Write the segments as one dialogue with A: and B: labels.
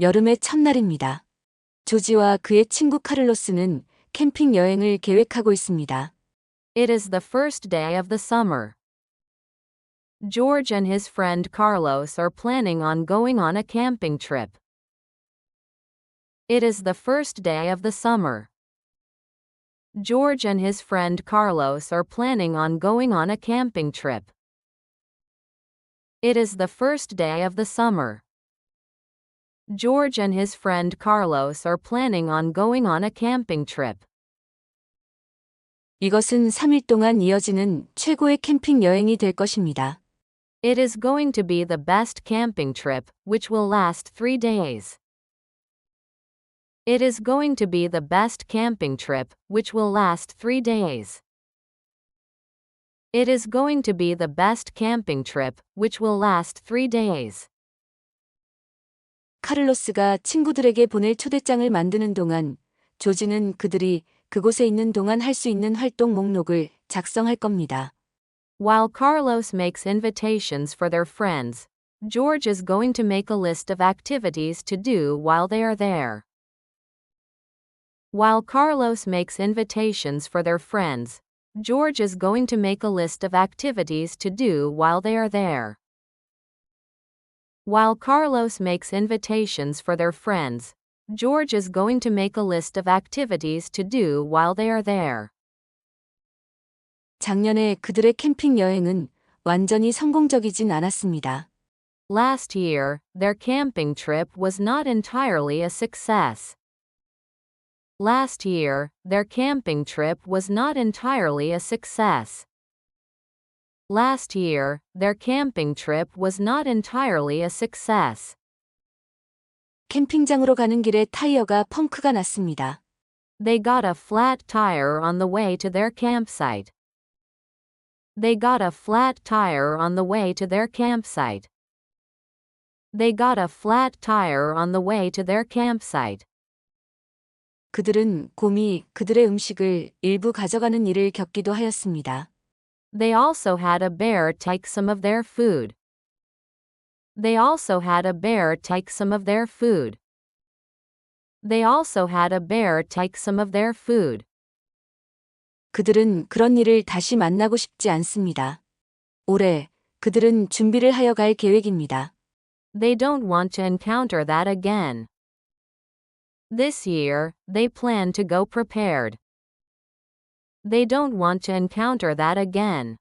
A: 여름의 첫날입니다. 조지와 그의 친구 카를로스는 캠핑 여행을 계획하고 있습니다.
B: It is the first day of the summer. George and his friend Carlos are planning on going on a camping trip. It is the first day of the summer. George and his friend Carlos are planning on going on a camping trip. It is the first day of the summer. George and his friend Carlos are planning on going on a camping trip.
A: 이것은 3일 동안 이어지는 최고의 캠핑 여행이 될 것입니다.
B: It is going to be the best camping trip, which will last 3 days. It is going to be the best camping trip, which will last 3 days. It is going to be the best camping trip, which will last 3 days.
A: 카를로스가 친구들에게 보낼 초대장을 만드는 동안 조지는 그들이 그곳에 있는 동안 할 수 있는 활동 목록을 작성할 겁니다.
B: While Carlos makes invitations for their friends, George is going to make a list of activities to do while they are there. While Carlos makes invitations for their friends, George is going to make a list of activities to do while they are there. While Carlos makes invitations for their friends, George is going to make a list of activities to do while they are there.
A: 작년에 그들의 캠핑 여행은 완전히 성공적이진 않았습니다.
B: Last year, their camping trip was not entirely a success. Last year, their camping trip was not entirely a success. Last year, their camping trip was not entirely a success.
A: 캠핑장으로 가는 길에 타이어가 펑크가 났습니다.
B: They got a flat tire on the way to their campsite. They got a flat tire on the way to their campsite. They got a flat tire on the way to their campsite.
A: 그들은 곰이 그들의 음식을 일부 가져가는 일을 겪기도 하였습니다.
B: They also had a bear take some of their food. They also had a bear take some of their food. They also had a bear take some of their food.
A: 그들은 그런 일을 다시 만나고 싶지 않습니다. 올해 그들은 준비를 하여 갈 계획입니다.
B: They don't want to encounter that again. This year, they plan to go prepared. They don't want to encounter that again.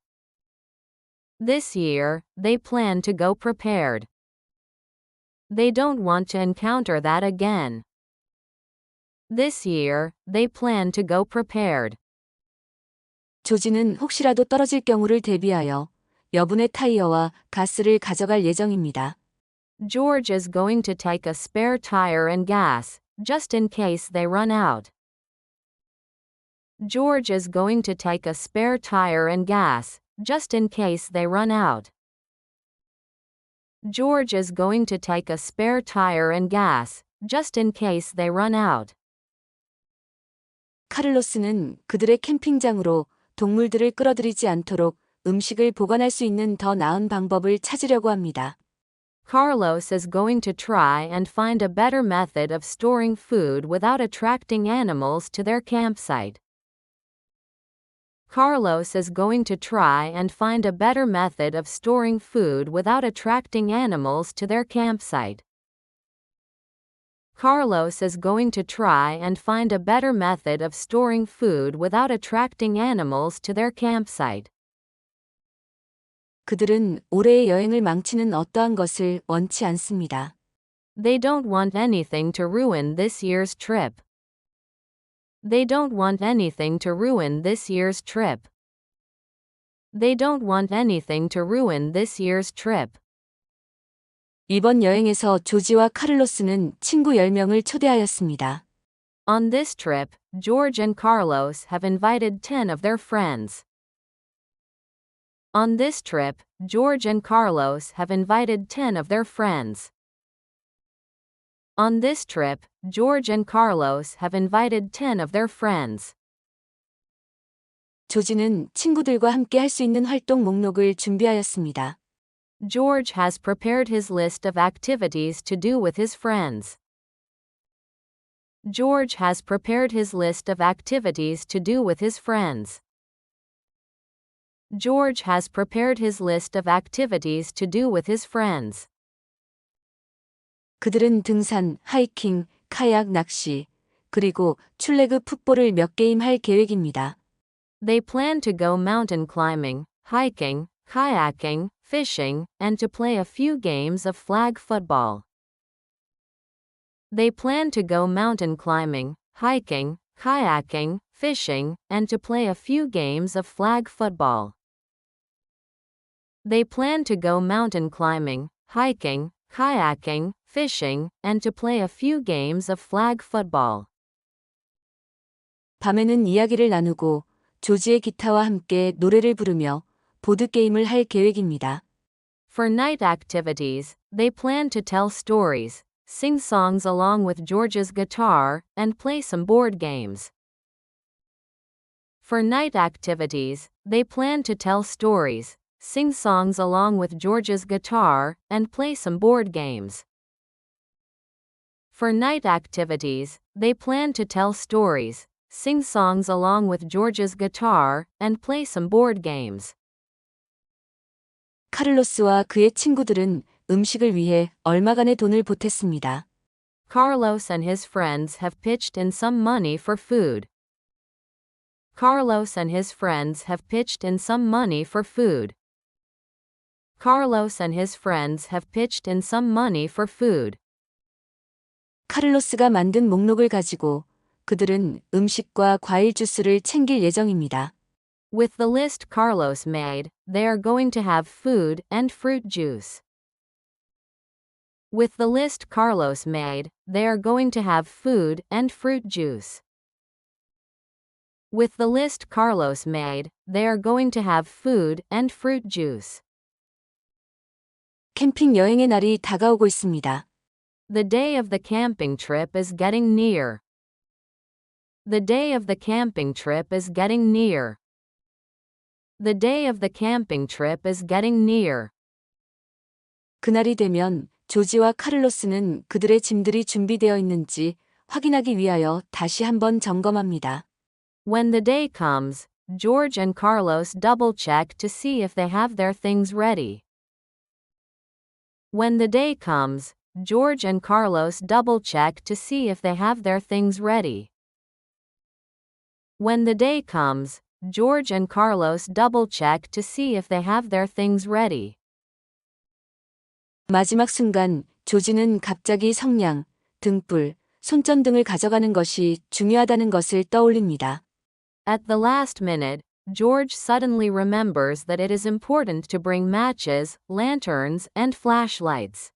B: This year, they plan to go prepared. They don't want to encounter that again. This year, they plan to go prepared.
A: 조지는 혹시라도 떨어질 경우를 대비하여 여분의 타이어와 가스를 가져갈 예정입니다.
B: George is going to take a spare tire and gas, just in case they run out. George is going to take a spare tire and gas, just in case they run out. George is going to take a spare tire and gas, just in case they run out.
A: 카를로스는 그들의 캠핑장으로 동물들을 끌어들이지 않도록 음식을 보관할 수 있는 더 나은 방법을 찾으려고 합니다.
B: Carlos is going to try and find a better method of storing food without attracting animals to their campsite. Carlos is going to try and find a better method of storing food without attracting animals to their campsite. Carlos is going to try and find a better method of storing food without attracting animals to their campsite.
A: 그들은 올해의 여행을 망치는 어떠한 것을 원치 않습니다.
B: They don't want anything to ruin this year's trip. They don't want anything to ruin this year's trip. They don't want anything to ruin this year's trip.
A: 이번 여행에서 조지와 카를로스는 친구 10명을 초대하였습니다.
B: On this trip, George and Carlos have invited 10 of their friends. On this trip, George and Carlos have invited 10 of their friends. On this trip, George and Carlos have invited 10 of their friends.
A: 조지는 친구들과 함께 할 수 있는 활동 목록을 준비하였습니다.
B: George has prepared his list of activities to do with his friends. George has prepared his list of activities to do with his friends. George has prepared his list of activities to do with his friends.
A: 그들은 등산, 하이킹, 카약 낚시, 그리고 출레그 풋볼을 몇 게임 할 계획입니다.
B: They plan to go mountain climbing, hiking, kayaking, fishing, and to play a few games of flag football. They plan to go mountain climbing, hiking, kayaking, fishing, and to play a few games of flag football. They plan to go mountain climbing, hiking, kayaking, fishing, and to play a few games of flag football.
A: 밤에는 이야기를 나누고 조지의 기타와 함께 노래를 부르며 보드게임을 할 계획입니다.
B: For night activities, they plan to tell stories, sing songs along with George's guitar, and play some board games. For night activities, they plan to tell stories, sing songs along with George's guitar, and play some board games. For night activities, they plan to tell stories, sing songs along with George's guitar, and play some board games.
A: 카를로스와 그의 친구들은 음식을 위해 얼마간의 돈을 보탰습니다.
B: Carlos and his friends have pitched in some money for food. Carlos and his friends have pitched in some money for food. Carlos and his friends have pitched in some money for food.
A: 카를로스가 만든 목록을 가지고 그들은 음식과 과일 주스를 챙길 예정입니다.
B: With the list Carlos made, they are going to have food and fruit juice. With the list Carlos made, they are going to have food and fruit juice. With the list Carlos made, they are going to have food and fruit juice.
A: 캠핑 여행의 날이 다가오고 있습니다.
B: The day of the camping trip is getting near. The day of the camping trip is getting near. The day of the camping trip is getting near.
A: 그날이 되면 조지와 카를로스는 그들의 짐들이 준비되어 있는지 확인하기 위하여 다시 한번 점검합니다.
B: When the day comes, George and Carlos double-check to see if they have their things ready. When the day comes, George and Carlos double-check to see if they have their things ready. When the day comes, George and Carlos double-check to see if they have their things ready.
A: 마지막 순간 조지는 갑자기 성냥, 등불, 손전등을 가져가는 것이 중요하다는 것을 떠올립니다.
B: At the last minute, George suddenly remembers that it is important to bring matches, lanterns, and flashlights.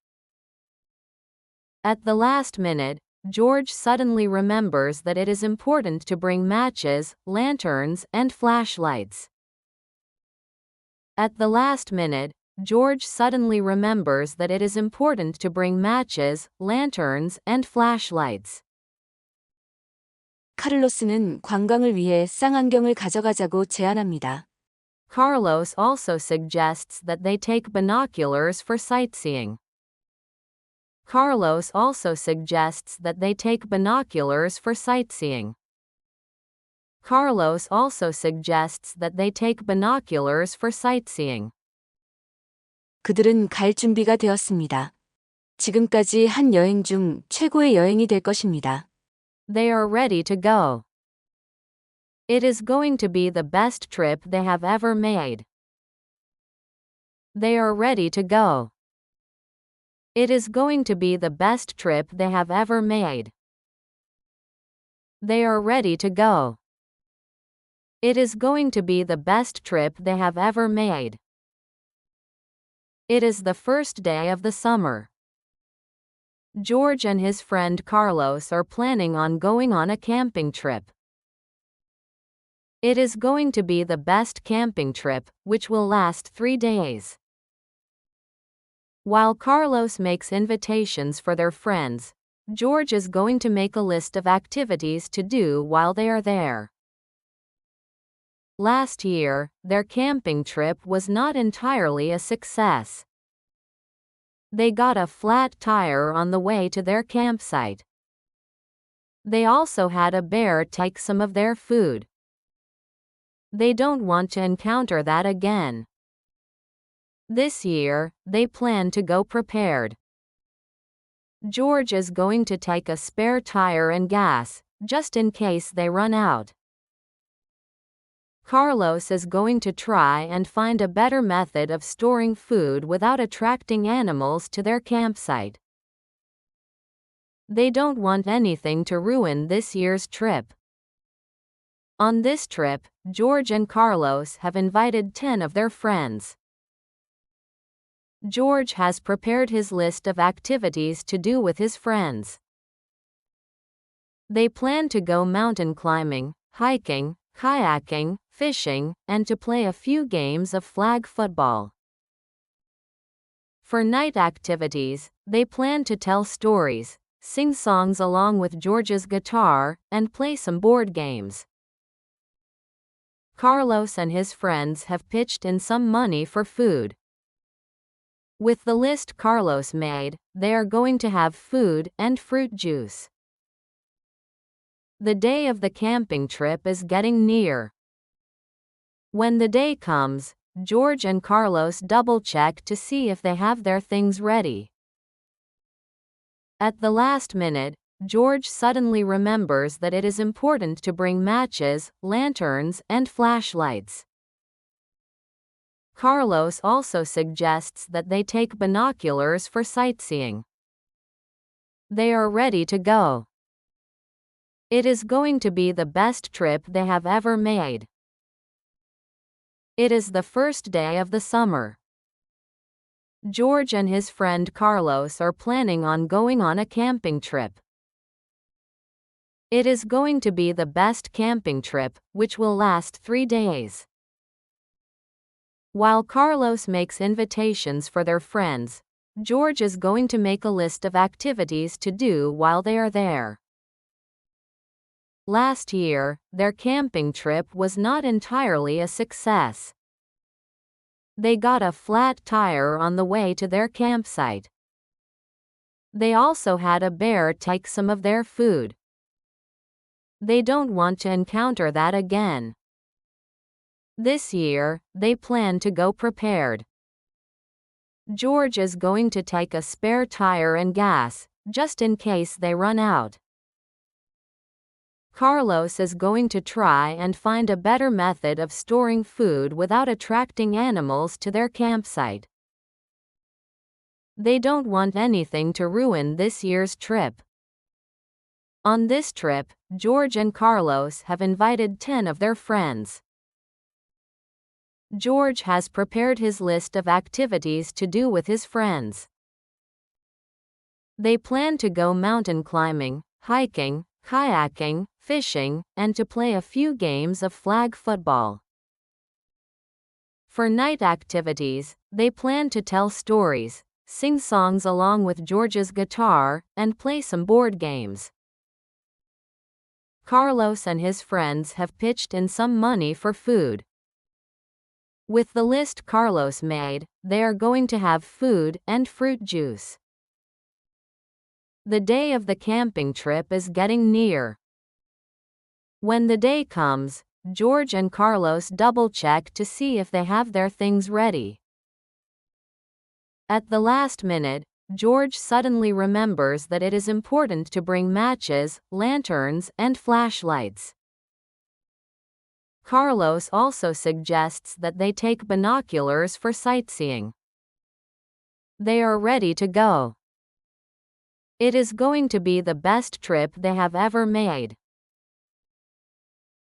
B: At the last minute, George suddenly remembers that it is important to bring matches, lanterns, and flashlights. At the last minute, George suddenly remembers that it is important to bring matches, lanterns, and flashlights.
A: 카를로스는 관광을 위해 쌍안경을 가져가자고 제안합니다.
B: Carlos also suggests that they take binoculars for sightseeing. Carlos also suggests that they take binoculars for sightseeing. Carlos also suggests that they take binoculars for sightseeing.
A: 그들은 갈 준비가 되었습니다. 지금까지 한 여행 중 최고의 여행이 될 것입니다.
B: They are ready to go. It is going to be the best trip they have ever made. They are ready to go. It is going to be the best trip they have ever made. They are ready to go. It is going to be the best trip they have ever made. It is the first day of the summer. George and his friend Carlos are planning on going on a camping trip. It is going to be the best camping trip, which will last 3 days. While Carlos makes invitations for their friends, George is going to make a list of activities to do while they are there. Last year, their camping trip was not entirely a success. They got a flat tire on the way to their campsite. They also had a bear take some of their food. They don't want to encounter that again. This year, they plan to go prepared. George is going to take a spare tire and gas, just in case they run out. Carlos is going to try and find a better method of storing food without attracting animals to their campsite. They don't want anything to ruin this year's trip. On this trip, George and Carlos have invited 10 of their friends. George has prepared his list of activities to do with his friends. They plan to go mountain climbing, hiking, kayaking, fishing, and to play a few games of flag football. For night activities, they plan to tell stories, sing songs along with George's guitar, and play some board games. Carlos and his friends have pitched in some money for food. With the list Carlos made, they are going to have food and fruit juice. The day of the camping trip is getting near. When the day comes, George and Carlos double-check to see if they have their things ready. At the last minute, George suddenly remembers that it is important to bring matches, lanterns, and flashlights. Carlos also suggests that they take binoculars for sightseeing. They are ready to go. It is going to be the best trip they have ever made. It is the first day of the summer. George and his friend Carlos are planning on going on a camping trip. It is going to be the best camping trip, which will last 3 days. While Carlos makes invitations for their friends, George is going to make a list of activities to do while they are there. Last year, their camping trip was not entirely a success. They got a flat tire on the way to their campsite. They also had a bear take some of their food. They don't want to encounter that again. This year, they plan to go prepared. George is going to take a spare tire and gas, just in case they run out. Carlos is going to try and find a better method of storing food without attracting animals to their campsite. They don't want anything to ruin this year's trip. On this trip, George and Carlos have invited 10 of their friends. George has prepared his list of activities to do with his friends. They plan to go mountain climbing, hiking, kayaking, fishing, and to play a few games of flag football. For night activities, they plan to tell stories, sing songs along with George's guitar, and play some board games. Carlos and his friends have pitched in some money for food. With the list Carlos made, they are going to have food and fruit juice. The day of the camping trip is getting near. When the day comes, George and Carlos double-check to see if they have their things ready. At the last minute, George suddenly remembers that it is important to bring matches, lanterns, and flashlights. Carlos also suggests that they take binoculars for sightseeing. They are ready to go. It is going to be the best trip they have ever made.